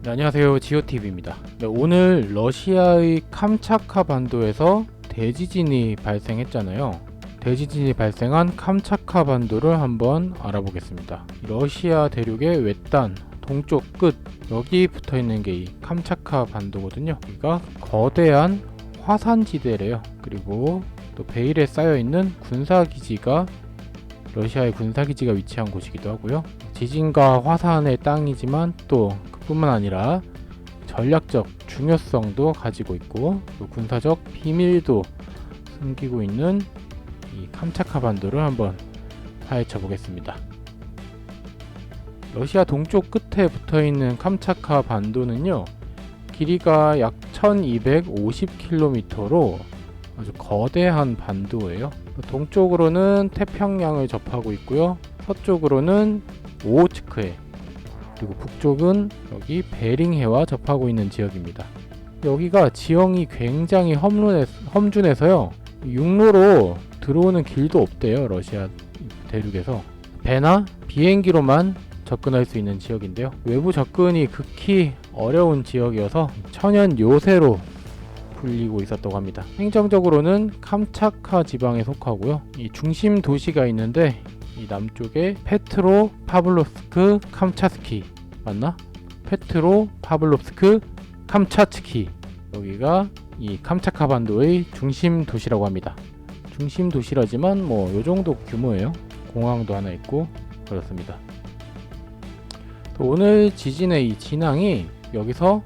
네, 안녕하세요, 지오TV입니다. 네, 오늘 러시아의 캄차카 반도에서 대지진이 발생했잖아요. 대지진이 발생한 캄차카 반도를 한번 알아보겠습니다. 러시아 대륙의 외딴 동쪽 끝, 여기 붙어있는 게 이 캄차카 반도거든요. 여기가 거대한 화산지대래요. 그리고 또 베일에 쌓여있는 군사기지가, 러시아의 군사기지가 위치한 곳이기도 하고요. 지진과 화산의 땅이지만 또 뿐만 아니라 전략적 중요성도 가지고 있고, 또 군사적 비밀도 숨기고 있는 이 캄차카 반도를 한번 파헤쳐 보겠습니다. 러시아 동쪽 끝에 붙어 있는 캄차카 반도는요, 길이가 약 1250km로 아주 거대한 반도예요. 동쪽으로는 태평양을 접하고 있고요, 서쪽으로는 오호츠크해, 그리고 북쪽은 여기 베링해와 접하고 있는 지역입니다. 여기가 지형이 굉장히 험준해서요, 육로로 들어오는 길도 없대요. 러시아 대륙에서 배나 비행기로만 접근할 수 있는 지역인데요, 외부 접근이 극히 어려운 지역이어서 천연 요새로 불리고 있었다고 합니다. 행정적으로는 캄차카 지방에 속하고요, 이 중심 도시가 있는데 이 남쪽에 페트로파블롭스크 캄차스키, 맞나? 페트로파블롭스크 캄차츠키, 여기가 이 캄차카 반도의 중심 도시라고 합니다. 중심 도시라지만 뭐 요정도 규모예요. 공항도 하나 있고 그렇습니다. 또 오늘 지진의 이 진앙이 여기서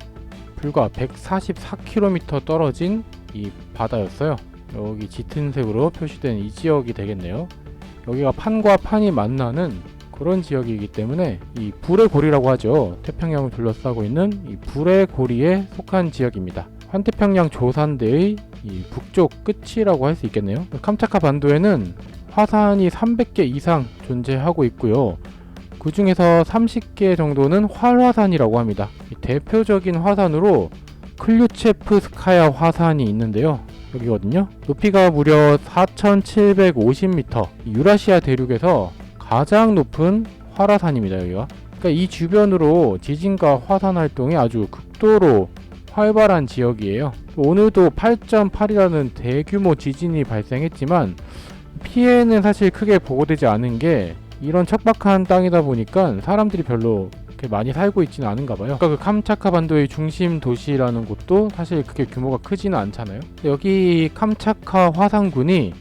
불과 144km 떨어진 이 바다였어요. 여기 짙은 색으로 표시된 이 지역이 되겠네요. 여기가 판과 판이 만나는 그런 지역이기 때문에 이 불의 고리라고 하죠. 태평양을 둘러싸고 있는 이 불의 고리에 속한 지역입니다. 환태평양 조산대의 이 북쪽 끝이라고 할 수 있겠네요. 캄차카 반도에는 화산이 300개 이상 존재하고 있고요, 그 중에서 30개 정도는 활화산이라고 합니다. 대표적인 화산으로 클류체프스카야 화산이 있는데요, 여기거든요. 높이가 무려 4750m, 유라시아 대륙에서 가장 높은 활화산입니다. 여기가. 그러니까 이 주변으로 지진과 화산 활동이 아주 극도로 활발한 지역이에요. 오늘도 8.8이라는 대규모 지진이 발생했지만 피해는 사실 크게 보고되지 않은 게, 이런 척박한 땅이다 보니까 사람들이 별로 그렇게 많이 살고 있지는 않은가 봐요. 그러니까 그 캄차카 반도의 중심 도시라는 곳도 사실 그렇게 규모가 크지는 않잖아요. 여기 캄차카 화산군이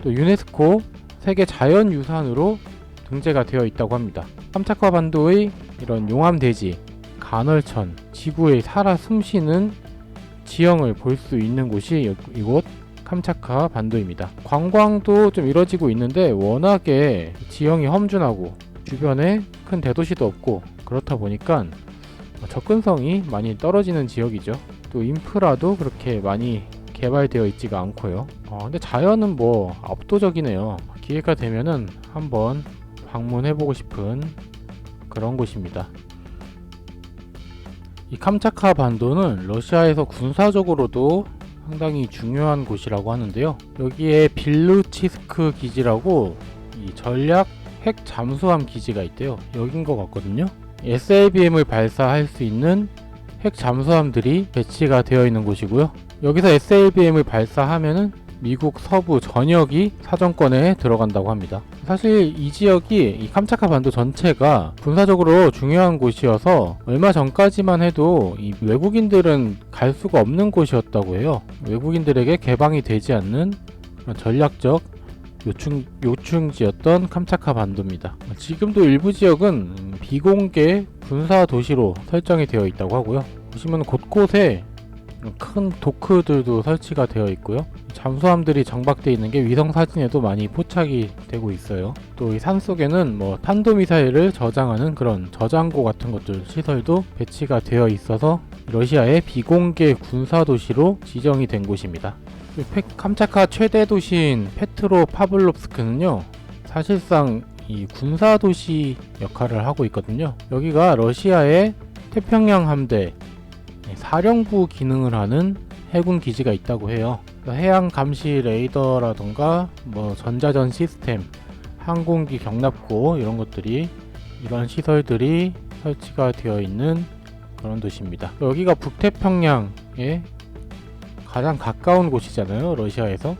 또 유네스코 세계 자연유산으로 등재가 되어 있다고 합니다. 캄차카 반도의 이런 용암대지, 간헐천, 지구에 살아 숨쉬는 지형을 볼 수 있는 곳이 이곳 캄차카 반도입니다. 관광도 좀 이뤄지고 있는데 워낙에 지형이 험준하고 주변에 큰 대도시도 없고 그렇다 보니까 접근성이 많이 떨어지는 지역이죠. 또 인프라도 그렇게 많이 개발되어 있지가 않고요. 근데 자연은 뭐 압도적이네요. 기회가 되면은 한번 방문해보고 싶은 그런 곳입니다. 이 캄차카 반도는 러시아에서 군사적으로도 상당히 중요한 곳이라고 하는데요, 여기에 빌루치스크 기지라고 이 전략 핵 잠수함 기지가 있대요. 여긴 것 같거든요. SLBM을 발사할 수 있는 핵 잠수함들이 배치가 되어 있는 곳이고요, 여기서 SLBM을 발사하면은 미국 서부 전역이 사정권에 들어간다고 합니다. 사실 이 지역이, 이 캄차카 반도 전체가 군사적으로 중요한 곳이어서 얼마 전까지만 해도 이 외국인들은 갈 수가 없는 곳이었다고 해요. 외국인들에게 개방이 되지 않는 전략적 요충지였던 캄차카 반도입니다. 지금도 일부 지역은 비공개 군사 도시로 설정이 되어 있다고 하고요, 보시면 곳곳에 큰 도크들도 설치가 되어 있고요, 잠수함들이 정박되어 있는 게 위성 사진에도 많이 포착이 되고 있어요. 또 이 산속에는 뭐 탄도미사일을 저장하는 그런 저장고 같은 것들 시설도 배치가 되어 있어서 러시아의 비공개 군사도시로 지정이 된 곳입니다. 캄차카 최대 도시인 페트로파블롭스크는요, 사실상 이 군사도시 역할을 하고 있거든요. 여기가 러시아의 태평양 함대 사령부 기능을 하는 해군 기지가 있다고 해요. 해양 감시 레이더라던가 뭐 전자전 시스템, 항공기 경납고 이런 시설들이 설치가 되어 있는 그런 도시입니다. 여기가 북태평양에 가장 가까운 곳이잖아요. 러시아에서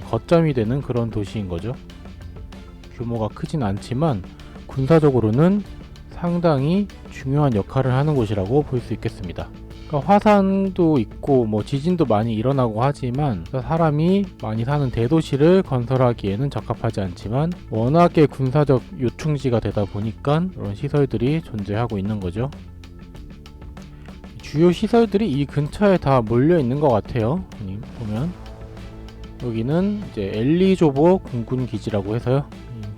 거점이 되는 그런 도시인 거죠. 규모가 크진 않지만 군사적으로는 상당히 중요한 역할을 하는 곳이라고 볼 수 있겠습니다. 그러니까 화산도 있고 뭐 지진도 많이 일어나고 하지만 사람이 많이 사는 대도시를 건설하기에는 적합하지 않지만 워낙에 군사적 요충지가 되다 보니까 이런 시설들이 존재하고 있는 거죠. 주요 시설들이 이 근처에 다 몰려 있는 것 같아요. 보면 여기는 이제 엘리조보 공군 기지라고 해서요.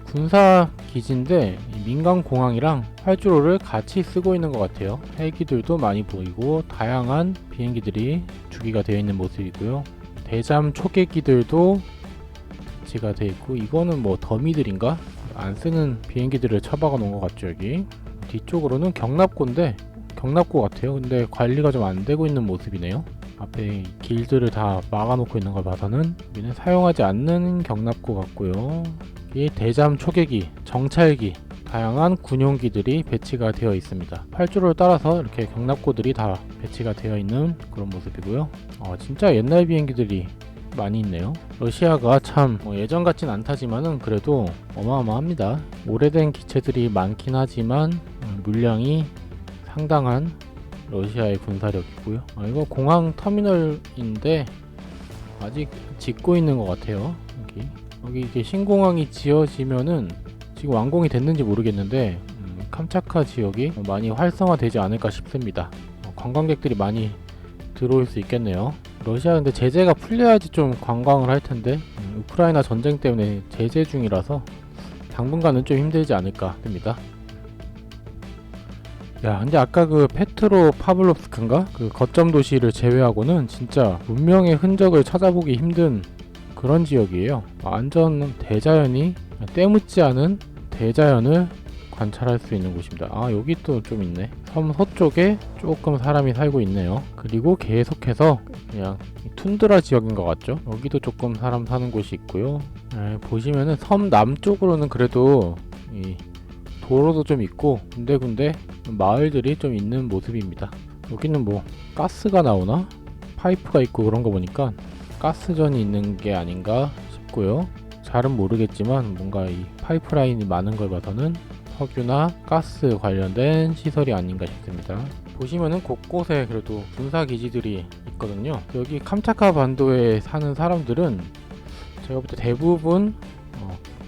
군사 기지인데 민간 공항이랑 활주로를 같이 쓰고 있는 것 같아요. 헬기들도 많이 보이고 다양한 비행기들이 주기가 되어 있는 모습이고요. 대잠 초계기들도 배치가 되어 있고, 이거는 뭐 더미들인가? 안 쓰는 비행기들을 처박아 놓은 것 같죠. 여기 뒤쪽으로는 경납고인데 경납고 같아요. 근데 관리가 좀 안 되고 있는 모습이네요. 앞에 길들을 다 막아놓고 있는 걸 봐서는 여기는 사용하지 않는 경납고 같고요. 이 대잠 초계기, 정찰기, 다양한 군용기들이 배치가 되어 있습니다. 활주로를 따라서 이렇게 경납고들이 다 배치가 되어 있는 그런 모습이고요. 진짜 옛날 비행기들이 많이 있네요. 러시아가 참 예전 같진 않다지만은 그래도 어마어마합니다. 오래된 기체들이 많긴 하지만 물량이 상당한 러시아의 군사력이고요. 이거 공항 터미널인데 아직 짓고 있는 것 같아요. 여기 이게 신공항이 지어지면은 지금 완공이 됐는지 모르겠는데 캄차카 지역이 많이 활성화되지 않을까 싶습니다. 관광객들이 많이 들어올 수 있겠네요. 러시아 근데 제재가 풀려야지 좀 관광을 할 텐데 우크라이나 전쟁 때문에 제재 중이라서 당분간은 좀 힘들지 않을까 합니다. 야, 근데 아까 그 페트로 파블롭스크인가? 그 거점 도시를 제외하고는 진짜 문명의 흔적을 찾아보기 힘든 그런 지역이에요. 완전 대자연이 때묻지 않은 대자연을 관찰할 수 있는 곳입니다. 여기 또 좀 있네. 섬 서쪽에 조금 사람이 살고 있네요. 그리고 계속해서 그냥 툰드라 지역인 것 같죠. 여기도 조금 사람 사는 곳이 있고요. 보시면은 섬 남쪽으로는 그래도 이 도로도 좀 있고 군데군데 마을들이 좀 있는 모습입니다. 여기는 뭐 가스가 나오나? 파이프가 있고 그런 거 보니까 가스전이 있는 게 아닌가 싶고요. 잘은 모르겠지만 뭔가 이 파이프라인이 많은 걸 봐서는 석유나 가스 관련된 시설이 아닌가 싶습니다. 보시면은 곳곳에 그래도 군사기지들이 있거든요. 여기 캄차카 반도에 사는 사람들은 제가 볼 때 대부분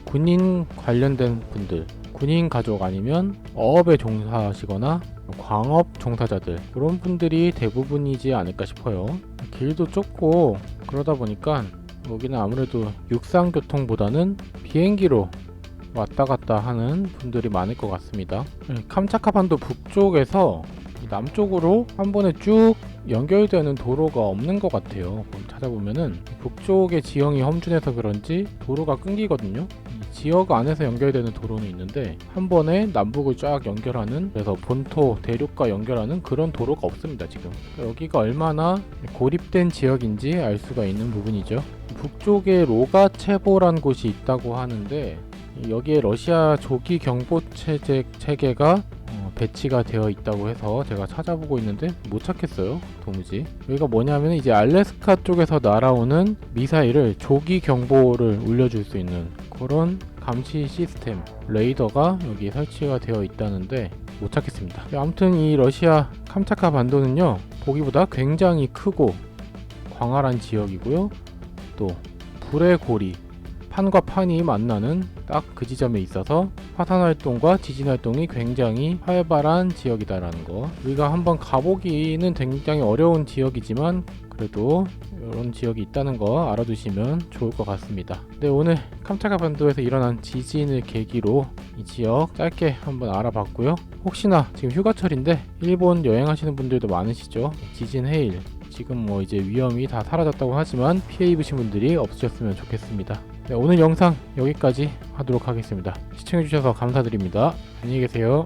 군인 관련된 분들, 군인 가족 아니면 어업에 종사하시거나 광업 종사자들, 그런 분들이 대부분이지 않을까 싶어요. 길도 좁고 그러다 보니까 여기는 아무래도 육상교통보다는 비행기로 왔다 갔다 하는 분들이 많을 것 같습니다. 캄차카 반도 북쪽에서 남쪽으로 한 번에 쭉 연결되는 도로가 없는 것 같아요. 찾아보면은 북쪽의 지형이 험준해서 그런지 도로가 끊기거든요. 지역 안에서 연결되는 도로는 있는데 한 번에 남북을 쫙 연결하는, 그래서 본토 대륙과 연결하는 그런 도로가 없습니다. 지금 여기가 얼마나 고립된 지역인지 알 수가 있는 부분이죠. 북쪽에 로가체보란 곳이 있다고 하는데 여기에 러시아 조기 경보 체계가 배치가 되어 있다고 해서 제가 찾아보고 있는데 못 찾겠어요. 도무지. 여기가 뭐냐면 이제 알래스카 쪽에서 날아오는 미사일을 조기 경보를 울려줄 수 있는 그런 감시 시스템 레이더가 여기 설치가 되어 있다는데 못 찾겠습니다. 아무튼 이 러시아 캄차카 반도는요, 보기보다 굉장히 크고 광활한 지역이고요. 또 불의 고리, 판과 판이 만나는 딱 그 지점에 있어서 화산 활동과 지진 활동이 굉장히 활발한 지역이다라는 거. 우리가 한번 가보기는 굉장히 어려운 지역이지만 그래도 이런 지역이 있다는 거 알아두시면 좋을 것 같습니다. 네, 오늘 캄차카 반도에서 일어난 지진을 계기로 이 지역 짧게 한번 알아봤고요. 혹시나 지금 휴가철인데 일본 여행하시는 분들도 많으시죠. 지진 해일 지금 뭐 이제 위험이 다 사라졌다고 하지만 피해 입으신 분들이 없으셨으면 좋겠습니다. 네, 오늘 영상 여기까지 하도록 하겠습니다. 시청해주셔서 감사드립니다. 안녕히 계세요.